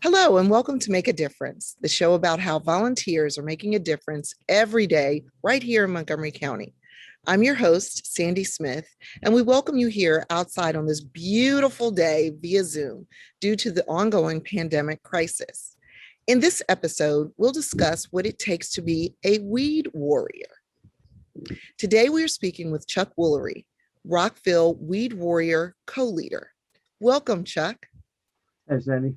Hello, and welcome to Make a Difference, the show about how volunteers are making a difference every day right here in Montgomery County. I'm your host, Sandy Smith, and we welcome you here outside on this beautiful day via Zoom due to the ongoing pandemic crisis. In this episode, we'll discuss what it takes to be a weed warrior. Today, we are speaking with Chuck Woolery, Rockville Weed Warrior Co-leader. Welcome, Chuck. Hey, Sandy.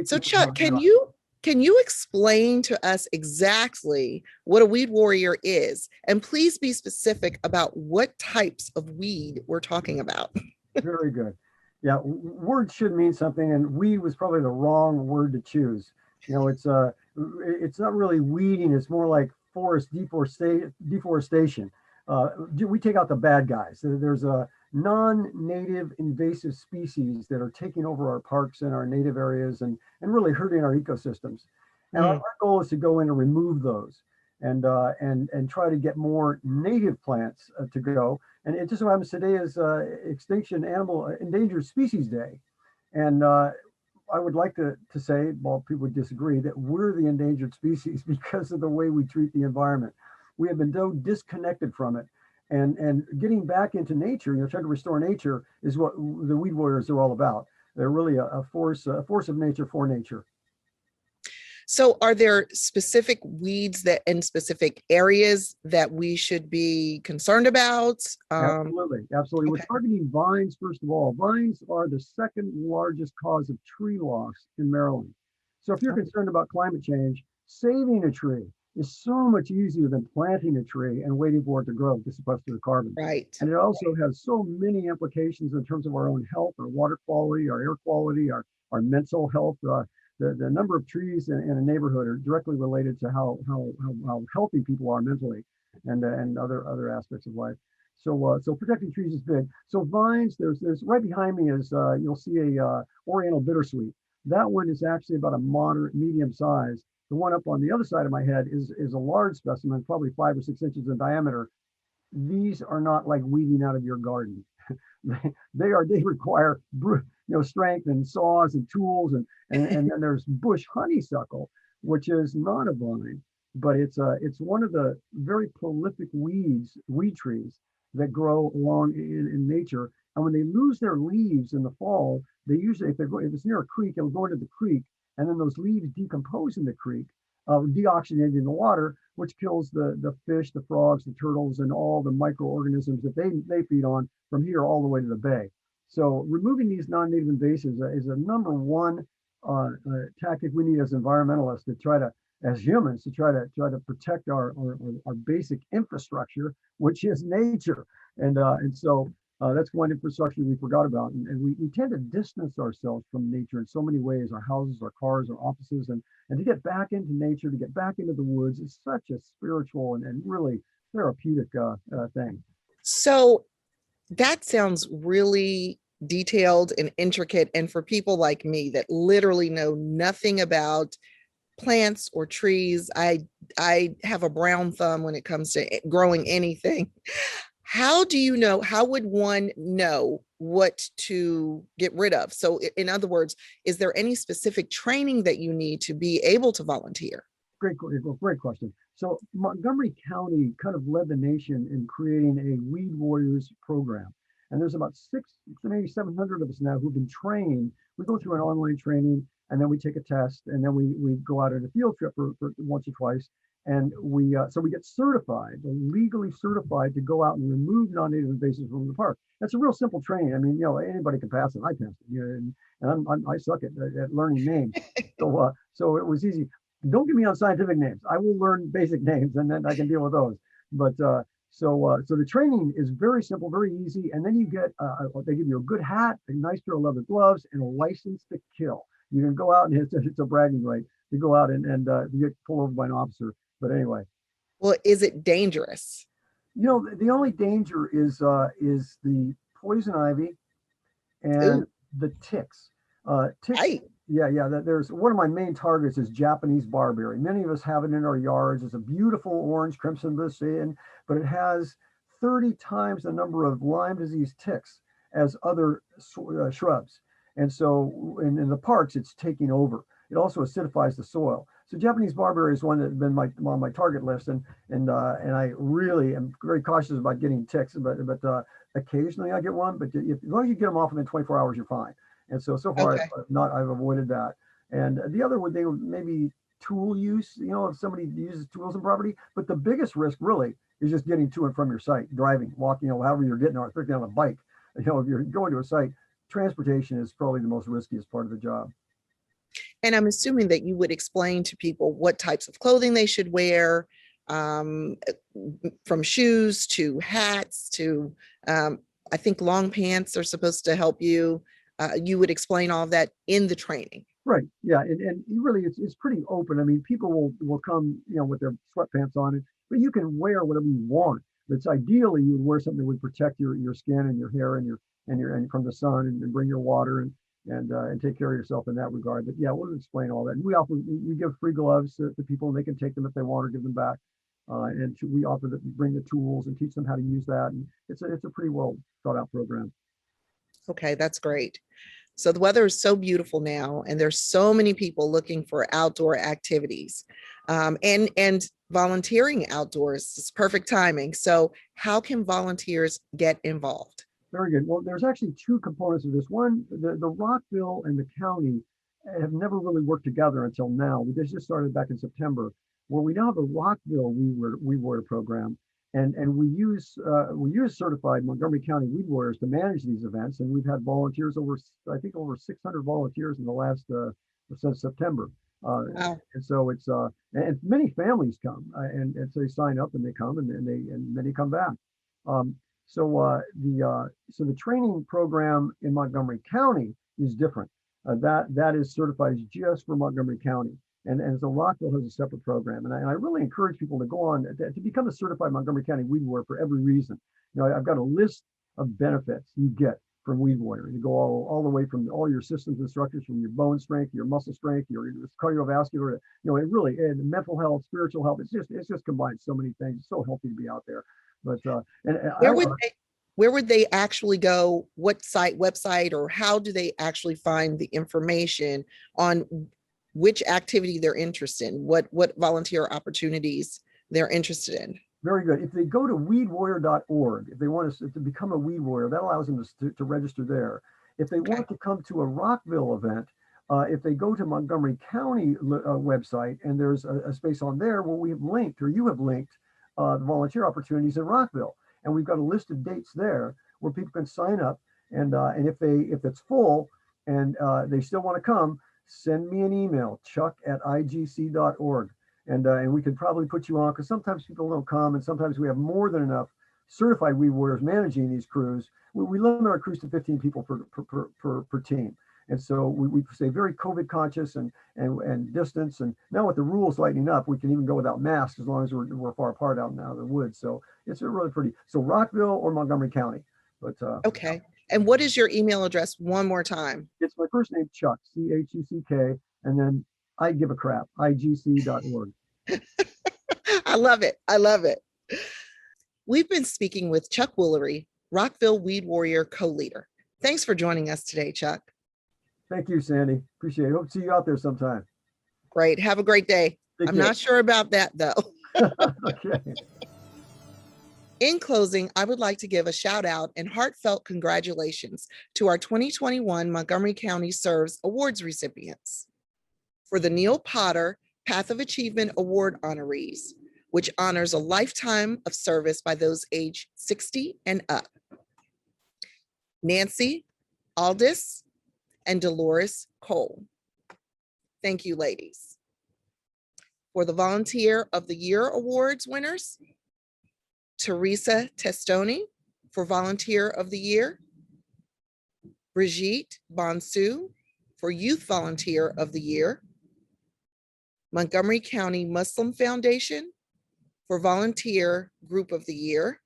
So Chuck, can you explain to us exactly what a weed warrior is? And please be specific about what types of weed we're talking about. Very good. Yeah, word should mean something, and weed was probably the wrong word to choose. It's not really weeding, it's more like forest deforestation. We take out the bad guys. There's a non-native invasive species that are taking over our parks and our native areas and really hurting our ecosystems. And our goal is to go in and remove those and try to get more native plants to go. And it just so happens today is Extinction Animal Endangered Species Day. And I would like to say, well, people would disagree, that we're the endangered species because of the way we treat the environment. We have been so disconnected from it. And getting back into nature, trying to restore nature is what the weed warriors are all about. They're really a force of nature for nature. So are there specific weeds that in specific areas that we should be concerned about? Absolutely. Okay. We're targeting vines, first of all. Vines are the second largest cause of tree loss in Maryland. So if you're concerned about climate change, saving a tree is so much easier than planting a tree and waiting for it to grow to sequester the carbon. Right. And it also has so many implications in terms of our own health, our water quality, our air quality, our mental health. The number of trees in a neighborhood are directly related to how healthy people are mentally and other aspects of life. So protecting trees is big. So vines, there's right behind me is you'll see a Oriental bittersweet. That one is actually about a moderate, medium size. The one up on the other side of my head is a large specimen, probably 5 or 6 inches in diameter. These are not like weeding out of your garden. They require strength and saws and tools and then there's bush honeysuckle, which is not a vine, but it's one of the very prolific weed trees that grow along in nature. And when they lose their leaves in the fall, they usually, if it's near a creek, it'll go into the creek. And then those leaves decompose in the creek, deoxygenating the water, which kills the fish, the frogs, the turtles, and all the microorganisms that they feed on from here all the way to the bay. So removing these non-native invasives is a number one tactic we need as environmentalists to try to, as humans, to try to protect our basic infrastructure, which is nature. And so that's one infrastructure we forgot about. And we tend to distance ourselves from nature in so many ways, our houses, our cars, our offices, and to get back into nature, to get back into the woods is such a spiritual and really therapeutic thing. So that sounds really detailed and intricate. And for people like me that literally know nothing about plants or trees, I have a brown thumb when it comes to growing anything. How would one know what to get rid of? So in other words, is there any specific training that you need to be able to volunteer? Great question. So Montgomery County kind of led the nation in creating a Weed Warriors program. And there's about 600, maybe 700 of us now who've been trained. We go through an online training and then we take a test and then we go out on a field trip for once or twice. And we get certified, legally certified to go out and remove non-native invasives from the park. That's a real simple training. I mean, anybody can pass it. I passed it, and I suck at learning names. So it was easy. Don't get me on scientific names. I will learn basic names, and then I can deal with those. But so the training is very simple, very easy. And then you get they give you a good hat, a nice pair of leather gloves, and a license to kill. You can go out and it's a bragging right. You go out and you get pulled over by an officer. But anyway. Well, is it dangerous? The only danger is the poison ivy and the ticks. Ticks. Right. Yeah. There's one of my main targets is Japanese barberry. Many of us have it in our yards. It's a beautiful orange crimson bush, but it has 30 times the number of Lyme disease ticks as other shrubs. And so in the parks, it's taking over. It also acidifies the soil. So Japanese barberry is one that's been on my target list, and I really am very cautious about getting ticks, but occasionally I get one. But as long as you get them off within 24 hours, you're fine. And so far Okay. I've avoided that. And the other would maybe tool use, if somebody uses tools in property. But the biggest risk really is just getting to and from your site, driving, walking, however you're getting, or particularly on a bike. If you're going to a site, transportation is probably the most riskiest part of the job. And I'm assuming that you would explain to people what types of clothing they should wear, um, from shoes to hats to, I think long pants are supposed to help you. You would explain all of that in the training. Right. Yeah. And really, it's pretty open. I mean, people will come, with their sweatpants on it, but you can wear whatever you want. But it's ideally you would wear something that would protect your skin and your hair and from the sun, and bring your water and take care of yourself in that regard. But yeah, we'll explain all that. And we give free gloves to people, and they can take them if they want or give them back. And we offer to bring the tools and teach them how to use that. And it's a pretty well thought out program. Okay, that's great. So the weather is so beautiful now, and there's so many people looking for outdoor activities, and volunteering outdoors. It's perfect timing. So how can volunteers get involved? Very good. Well, there's actually two components of this. One, the Rockville and the county have never really worked together until now. We just started back in September, where we now have a Rockville Weed Warrior program, and we use certified Montgomery County weed warriors to manage these events, and we've had volunteers I think over 600 volunteers in the last since September. Wow. And so it's and many families come, and so they sign up and they come, and many come back. Um, so the training program in Montgomery County is different. That is certified just for Montgomery County, and so Rockville has a separate program. And I really encourage people to go on to become a certified Montgomery County weed warrior for every reason. I've got a list of benefits you get from weed warrior. You go all the way from all your systems and structures, from your bone strength, your muscle strength, your cardiovascular. It really, and mental health, spiritual health. It's just combined so many things. It's so healthy to be out there. But Where would they actually go? What website, or how do they actually find the information on which activity they're interested in, what volunteer opportunities they're interested in? Very good. If they go to weedwarrior.org, if they want to become a weed warrior, that allows them to register there. If they want to come to a Rockville event, if they go to Montgomery County website, and there's a space on there where we have linked, or you have linked, the volunteer opportunities in Rockville. And we've got a list of dates there where people can sign up. And if it's full and they still want to come, send me an email, chuck@igc.org. And we could probably put you on, because sometimes people don't come, and sometimes we have more than enough certified weed warriors managing these crews. We limit our crews to 15 people per team. And so we stay very COVID conscious and distance. And now with the rules lightening up, we can even go without masks as long as we're far apart out in the woods. So it's really pretty. So Rockville or Montgomery County. But okay. And what is your email address one more time? It's my first name, Chuck, CHUCK, and then I give a crap, igc.org. I love it. I love it. We've been speaking with Chuck Woolery, Rockville Weed Warrior Co-leader. Thanks for joining us today, Chuck. Thank you, Sandy. Appreciate it. Hope to see you out there sometime. Great. Have a great day. I'm not sure about that, though. Okay. In closing, I would like to give a shout out and heartfelt congratulations to our 2021 Montgomery County Serves Awards recipients. For the Neil Potter Path of Achievement Award honorees, which honors a lifetime of service by those aged 60 and up. Nancy Aldis and Dolores Cole. Thank you, ladies. For the Volunteer of the Year Awards winners, Teresa Testoni for Volunteer of the Year, Brigitte Bonsu for Youth Volunteer of the Year, Montgomery County Muslim Foundation for Volunteer Group of the Year,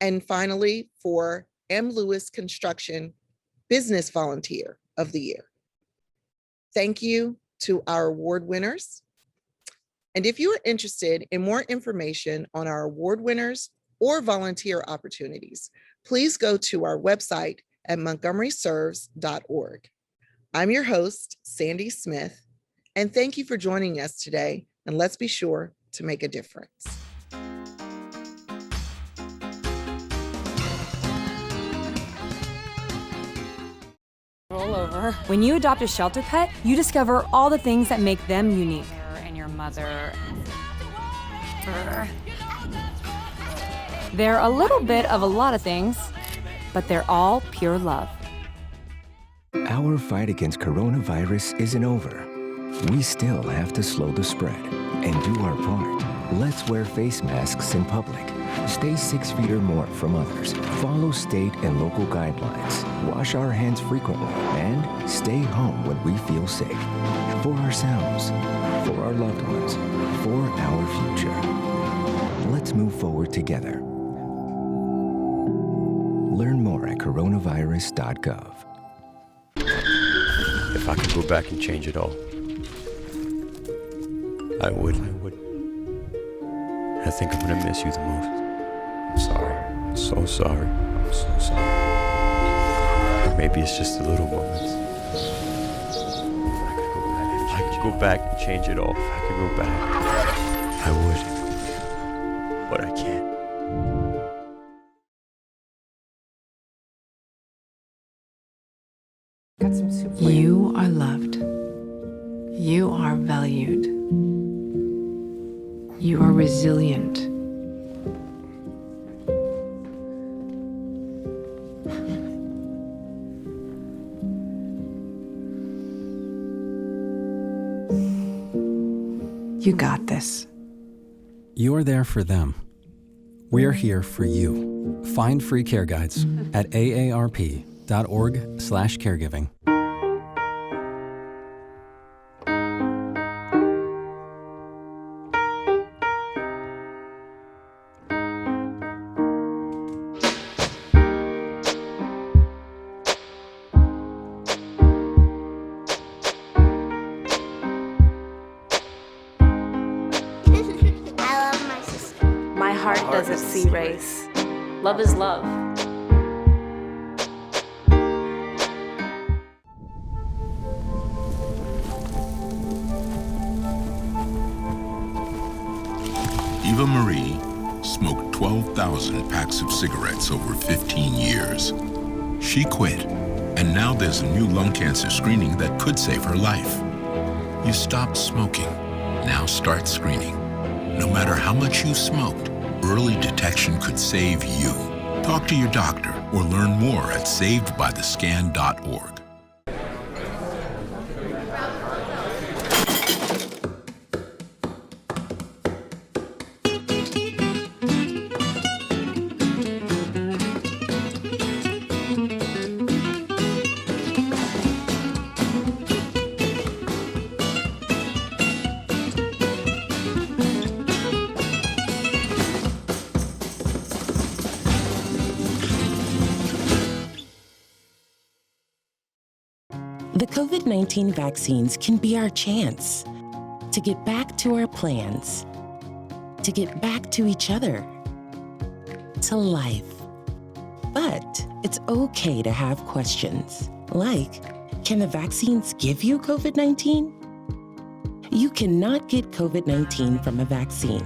and finally for M. Lewis Construction Business Volunteer of the Year. Thank you to our award winners. And if you are interested in more information on our award winners or volunteer opportunities, please go to our website at montgomeryserves.org. I'm your host, Sandy Smith, and thank you for joining us today, and let's be sure to make a difference. Roll over. When you adopt a shelter pet, you discover all the things that make them unique. And your mother. They're a little bit of a lot of things, but they're all pure love. Our fight against coronavirus isn't over. We still have to slow the spread and do our part. Let's wear face masks in public. Stay 6 feet or more from others. Follow state and local guidelines. Wash our hands frequently and stay home when we feel safe. For ourselves, for our loved ones, for our future. Let's move forward together. Learn more at coronavirus.gov. If I could go back and change it all, I would. I think I'm gonna miss you the most. I'm sorry. I'm so sorry. I'm so sorry. Or maybe it's just the little moments. If I could go back and change it all. If I could go back, I would. But I can't. You are loved. You are valued. You are resilient. You got this. You're there for them. We're here for you. Find free care guides at aarp.org/caregiving. My heart doesn't see race. Love is love. Eva Marie smoked 12,000 packs of cigarettes over 15 years. She quit, and now there's a new lung cancer screening that could save her life. You stopped smoking. Now start screening. No matter how much you smoked, early detection could save you. Talk to your doctor or learn more at savedbythescan.org. The COVID-19 vaccines can be our chance to get back to our plans, to get back to each other, to life. But it's okay to have questions, like, can the vaccines give you COVID-19? You cannot get COVID-19 from a vaccine.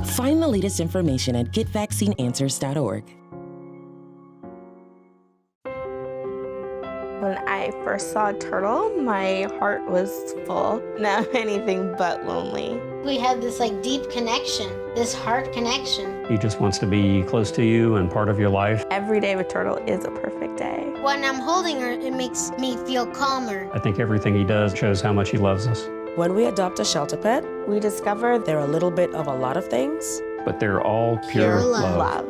Find the latest information at getvaccineanswers.org. When I first saw a turtle, my heart was full. Now I'm anything but lonely. We have this deep connection, this heart connection. He just wants to be close to you and part of your life. Every day with Turtle is a perfect day. When I'm holding her, it makes me feel calmer. I think everything he does shows how much he loves us. When we adopt a shelter pet, we discover they're a little bit of a lot of things, but they're all pure love.